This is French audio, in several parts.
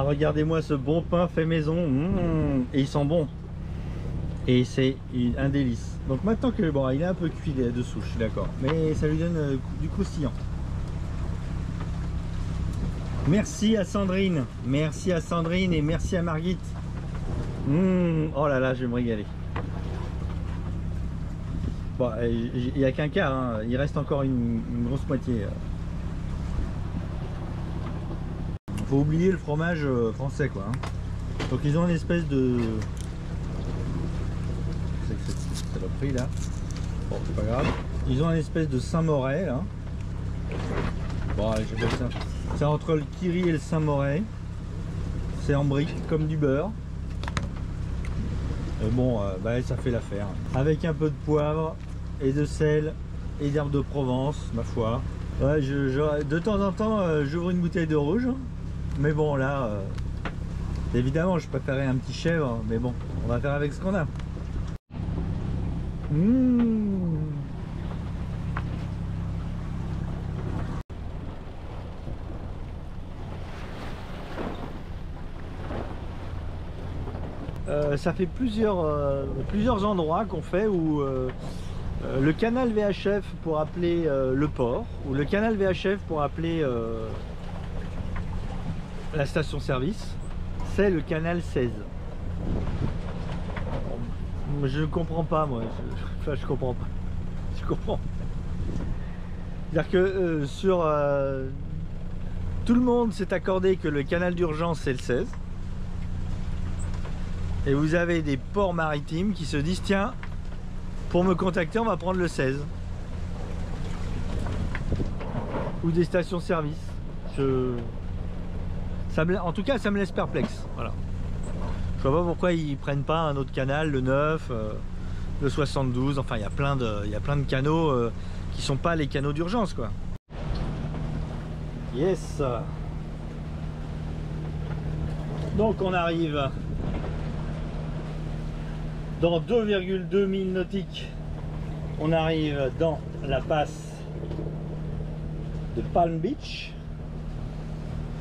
regardez-moi ce bon pain fait maison. Et il sent bon. Et c'est un délice. Donc maintenant que bon, il est un peu cuit dessous, je suis d'accord. Mais ça lui donne du croustillant. Merci à Sandrine. Merci à Sandrine et merci à Margit. Oh là là, je vais me régaler. Bon, il n'y a qu'un quart, hein. Il reste encore une grosse moitié. Faut oublier le fromage français, quoi. Hein. Donc ils ont une espèce de... C'est que cette saloperie là. Bon, c'est pas grave. Ils ont une espèce de Saint-Moret là. Bon, j'appelle ça. C'est entre le Kiri et le Saint-Moret. C'est en briques comme du beurre. Bon, bah, ça fait l'affaire. Avec un peu de poivre et de sel et d'herbe de Provence, ma foi. Ouais, de temps en temps, j'ouvre une bouteille de rouge. Mais bon, là, évidemment, je préférais un petit chèvre. Mais bon, on va faire avec ce qu'on a. Ça fait plusieurs endroits qu'on fait où le canal VHF pour appeler le port, ou le canal VHF pour appeler la station service, c'est le canal 16. Je ne comprends pas, moi. Je comprends pas. Je comprends. C'est-à-dire que tout le monde s'est accordé que le canal d'urgence c'est le 16. Et vous avez des ports maritimes qui se disent tiens, pour me contacter on va prendre le 16. Ou des stations-service. En tout cas ça me laisse perplexe. Voilà. Je vois pas pourquoi ils prennent pas un autre canal, le 9, le 72, enfin il y a plein de canaux qui sont pas les canaux d'urgence quoi. Yes. Donc on arrive dans 2,2 milles nautiques, on arrive dans la passe de Palm Beach.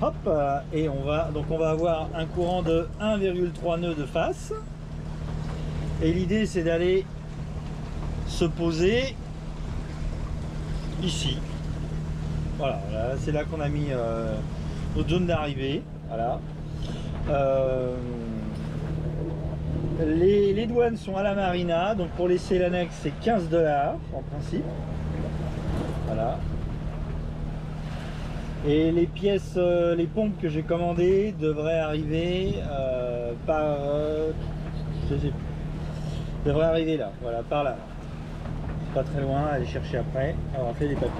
Hop, et on va avoir un courant de 1,3 nœuds de face. Et l'idée c'est d'aller se poser ici. Voilà, c'est là qu'on a mis notre zone d'arrivée. Voilà. Les douanes sont à la marina, donc pour laisser l'annexe c'est 15 $ en principe. Voilà. Et les pièces, les pompes que j'ai commandées devraient arriver par... je sais plus. Devraient arriver là, voilà, par là. C'est pas très loin, aller chercher après. Alors, on fait les papiers.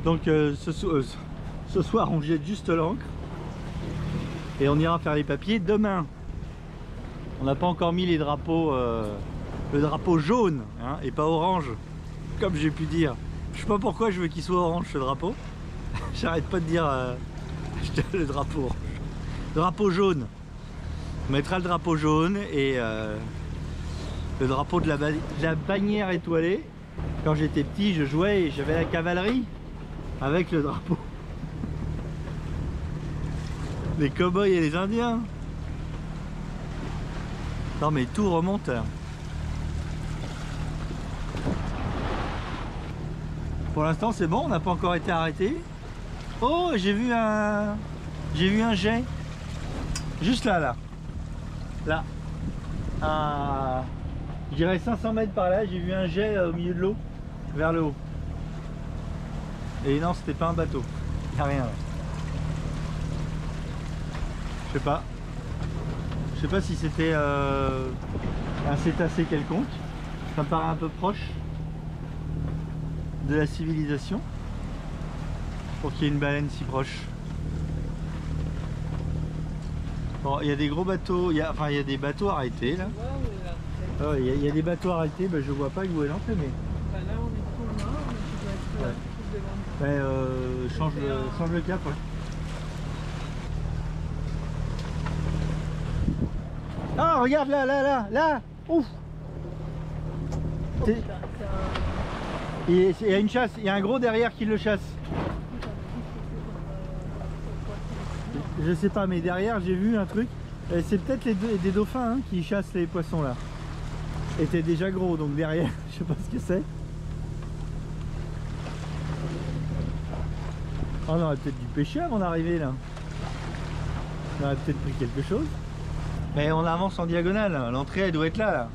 Donc ce soir on jette juste l'ancre et on ira faire les papiers demain. On n'a pas encore mis les drapeaux, le drapeau jaune hein, et pas orange comme j'ai pu dire. Je sais pas pourquoi je veux qu'il soit orange ce drapeau. J'arrête pas de dire le drapeau orange. Drapeau jaune. On mettra le drapeau jaune et le drapeau de la bannière étoilée. Quand j'étais petit je jouais et j'avais la cavalerie avec le drapeau. Les cow-boys et les indiens. Non mais tout remonte. Pour l'instant c'est bon, on n'a pas encore été arrêté. Oh, j'ai vu un jet. Juste là. Là. À, je dirais 500 mètres par là, j'ai vu un jet au milieu de l'eau, vers le haut. Et non, c'était pas un bateau. Il n'y a rien là. Je sais pas si c'était un cétacé quelconque. Ça me paraît un peu proche de la civilisation pour qu'il y ait une baleine si proche. Bon, il y a des gros bateaux, il y a des bateaux arrêtés là. Il y a des bateaux arrêtés, ben, je vois pas où est l'entrée mais... Là on est trop loin, mais tu dois être change le cap. Ouais. Ah regarde là. Ouf. Il y a une chasse, il y a un gros derrière qui le chasse. Je sais pas, mais derrière j'ai vu un truc. C'est peut-être des dauphins hein, qui chassent les poissons là. Était déjà gros, donc derrière, je sais pas ce que c'est. Oh, on aurait peut-être dû pêcher avant d'arriver là. On aurait peut-être pris quelque chose. Mais on avance en diagonale, hein. L'entrée elle doit être là.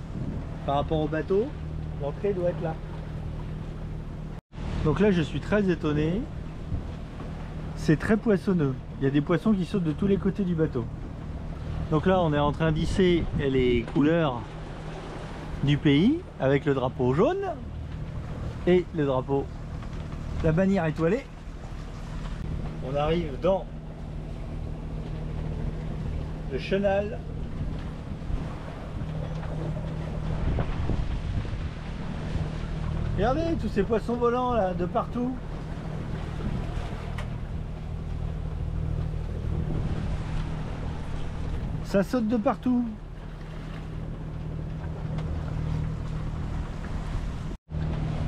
Par rapport au bateau, l'entrée doit être là. Donc là je suis très étonné. C'est très poissonneux. Il y a des poissons qui sautent de tous les côtés du bateau. Donc là on est en train d'hisser les couleurs du pays avec le drapeau jaune et le drapeau, la bannière étoilée. On arrive dans le chenal. Regardez tous ces poissons volants là de partout. Ça saute de partout.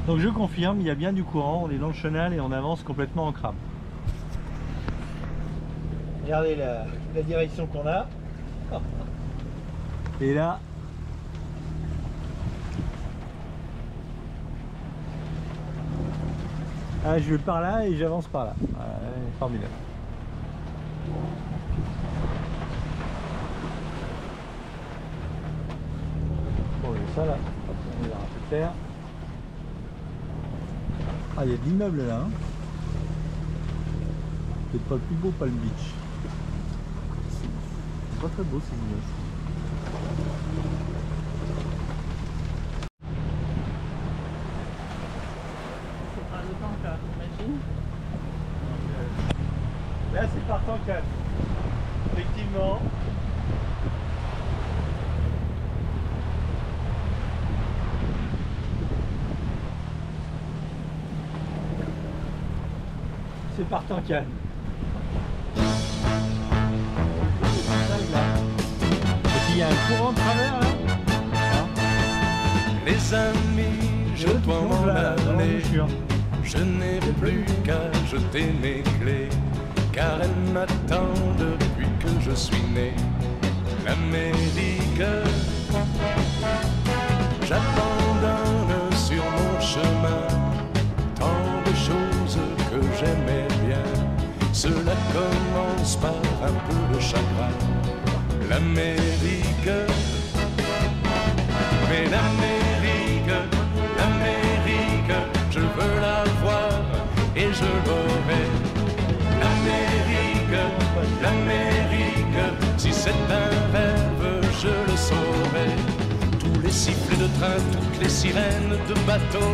Donc je confirme, il y a bien du courant, on est dans le chenal et on avance complètement en crabe. Regardez la direction qu'on a. Et là, ah, je vais par là et j'avance par là. Formidable. Bon, il y a ça là, on verra plus clair. Ah, il y a de l'immeuble là. Hein. Peut-être pas le plus beau Palm Beach. C'est pas très beau ces immeubles. C'est pas le temps qu'à, imagine. Là c'est partant calme. Effectivement. C'est partant calme. Et puis il y a un courant de travers là. Les amis, je dois m'en aller. Je n'ai plus qu'à jeter mes clés, car elle m'attend depuis que je suis né. L'Amérique, j'abandonne sur mon chemin tant de choses que j'aimais bien. Cela commence par un peu de chagrin. L'Amérique, mais l'Amérique, l'Amérique, je veux la voir et je l'aurai. L'Amérique, l'Amérique, si c'est un rêve, je le saurai. Tous les sifflets de train, toutes les sirènes de bateau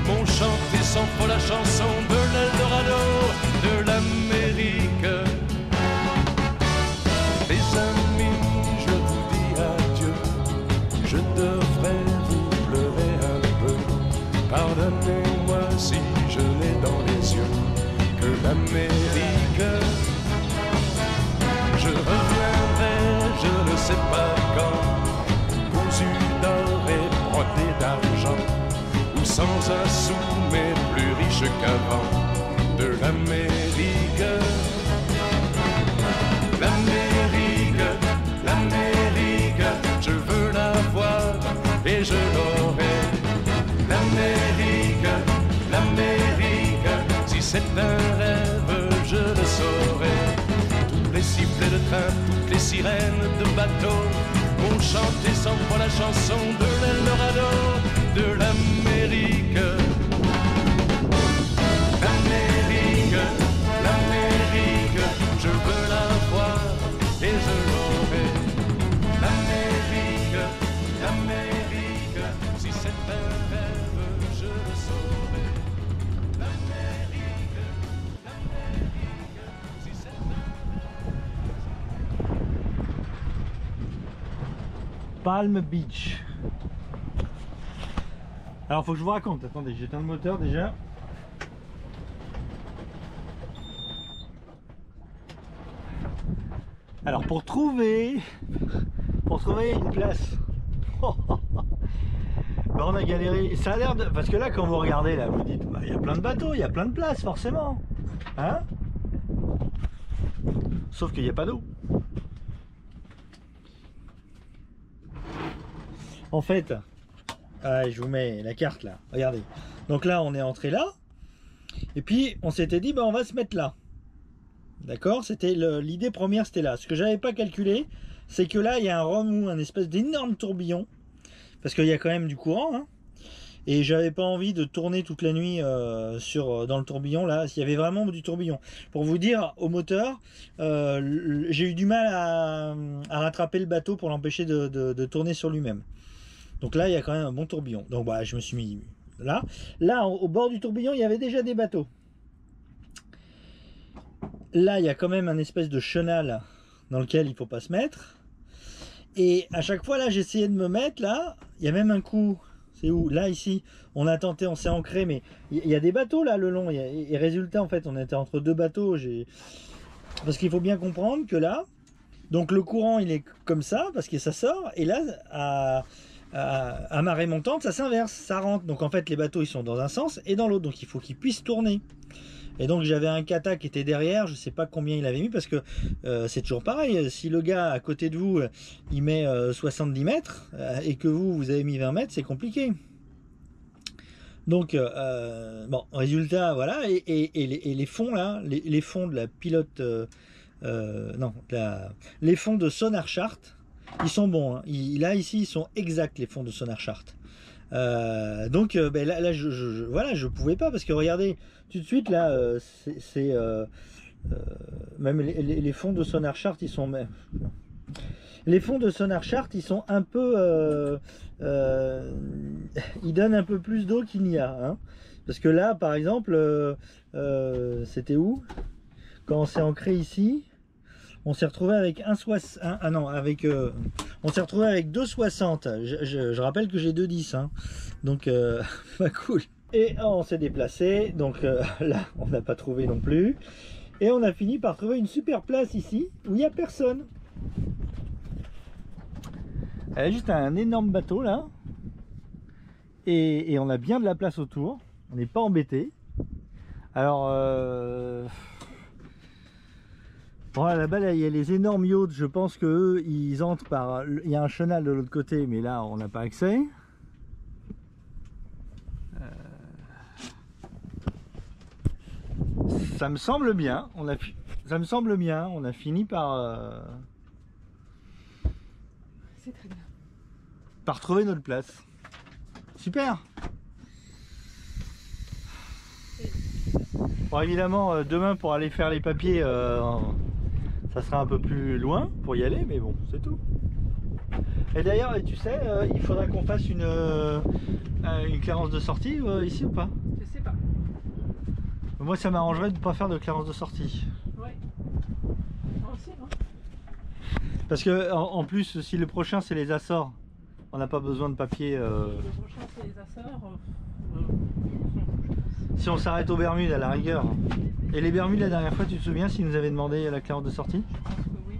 m'ont chanté sans faux la chanson de l'Eldorado, de l'Amérique. Les amis, je vous dis adieu, je devrais vous pleurer un peu. Pardonnez-moi si je n'ai dans les yeux que l'Amérique. Je reviendrai, je ne sais pas quand, cousu d'or et brodé d'argent, ou sans un sou mais plus riche qu'avant, de l'Amérique. L'Amérique, l'Amérique, je veux la voir et je l'aurai. L'Amérique, l'Amérique, si c'est un rêve, je le saurai. Tous les sifflets de train, toutes les sirènes de bateau ont chanté sans foi la chanson de l'Eldorado, de l'Amérique. L'Amérique, l'Amérique, je veux la voir et je l'aurai. L'Amérique, l'Amérique, si c'est un rêve, je le saurai. L'Amérique, l'Amérique, si c'est un... Palm Beach. Alors faut que je vous raconte, attendez, j'éteins le moteur déjà. Alors pour trouver une place, Bah on a galéré. Ça a l'air de... Parce que là, quand vous regardez, là, vous dites, bah, il y a plein de bateaux, il y a plein de places, forcément. Hein? Sauf qu'il n'y a pas d'eau. En fait, je vous mets la carte là, regardez. Donc là, on est entré là. Et puis, on s'était dit, bah, on va se mettre là. D'accord? C'était l'idée première, c'était là. Ce que j'avais pas calculé, c'est que là, il y a un remous, un espèce d'énorme tourbillon. Parce qu'il y a quand même du courant, hein. Et j'avais pas envie de tourner toute la nuit dans le tourbillon là, s'il y avait vraiment du tourbillon. Pour vous dire, au moteur, j'ai eu du mal à rattraper le bateau pour l'empêcher de tourner sur lui-même. Donc là, il y a quand même un bon tourbillon. Donc bah, je me suis mis là. Là, au bord du tourbillon, il y avait déjà des bateaux. Là, il y a quand même un espèce de chenal dans lequel il faut pas se mettre. Et à chaque fois, là, j'essayais de me mettre là. Il y a même un coup. C'est où? Là, ici, on a tenté, on s'est ancré, mais il y a des bateaux là le long. Et résultat, en fait, on était entre deux bateaux. Parce qu'il faut bien comprendre que là, donc le courant, il est comme ça, parce que ça sort. Et là, à marée montante, ça s'inverse, ça rentre. Donc en fait, les bateaux, ils sont dans un sens et dans l'autre. Donc il faut qu'ils puissent tourner. Et donc j'avais un kata qui était derrière, je sais pas combien il avait mis, parce que c'est toujours pareil, si le gars à côté de vous il met 70 mètres et que vous avez mis 20 mètres, c'est compliqué. Donc bon, résultat, voilà, et les fonds là, les fonds de la pilote, non, les fonds de Sonar Chart, ils sont bons, hein. Là ici ils sont exacts, les fonds de Sonar Chart. Donc ben là voilà, je pouvais pas, parce que regardez tout de suite là, même les fonds de Sonar Chart, ils sont les fonds de Sonar Chart, ils sont un peu ils donnent un peu plus d'eau qu'il n'y a, hein. Parce que là par exemple c'était où quand on s'est ancré ici, on s'est retrouvé avec on s'est retrouvé avec 2,60. Je rappelle que j'ai 2,10, hein. Donc pas cool. Et on s'est déplacé, donc là on n'a pas trouvé non plus. Et on a fini par trouver une super place ici où il n'y a personne. Elle a juste un énorme bateau là. Et on a bien de la place autour. On n'est pas embêté. Alors bon, là-bas, là, il y a les énormes yachts. Je pense qu'eux, ils entrent par... Il y a un chenal de l'autre côté, mais là, on n'a pas accès. Ça me semble bien. Ça me semble bien. On a fini par... C'est très bien. Par trouver notre place. Super. Bon, évidemment, demain, pour aller faire les papiers... ça sera un peu plus loin pour y aller, mais bon, c'est tout. Et d'ailleurs, tu sais, il faudra qu'on fasse une clairance de sortie ici ou pas? Je sais pas. Moi, ça m'arrangerait de ne pas faire de clairance de sortie. Ouais. Moi aussi, non? Parce que en plus, si le prochain c'est les Açores, on n'a pas besoin de papier. Le prochain c'est les Açores. Si on s'arrête aux Bermudes à la rigueur. Et les Bermudes, la dernière fois, tu te souviens s'ils nous avaient demandé la clairance de sortie? Je pense que oui.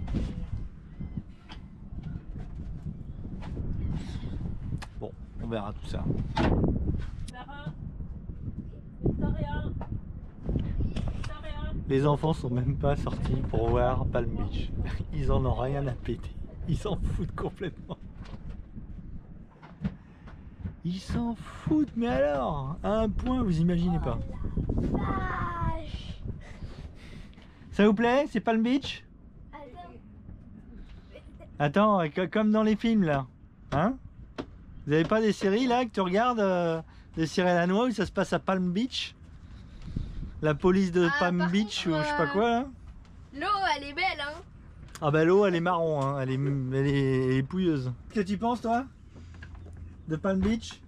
Bon, on verra tout ça. Clara, Victoria, Victoria. Les enfants sont même pas sortis pour voir Palm Beach. Ils en ont rien à péter. Ils s'en foutent complètement. Ils s'en foutent, mais alors, à un point, vous imaginez pas. Ça vous plaît? C'est Palm Beach? Attends, comme dans les films là. Hein? Vous avez pas des séries là que tu regardes, des séries à la noix où ça se passe à Palm Beach? La police de Palm Beach ou je sais pas quoi là? L'eau elle est belle, hein? Ah bah l'eau elle est marron, hein. Elle est pouilleuse. Qu'est-ce que tu penses toi? De Palm Beach?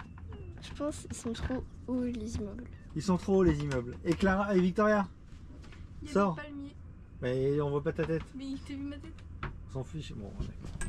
Je pense qu'ils sont trop hauts les immeubles. Ils sont trop hauts les immeubles. Et Clara et Victoria? Il y a Sors. des palmiers. Mais on voit pas ta tête. Mais t'as vu ma tête? On s'en fiche. Bon, d'accord.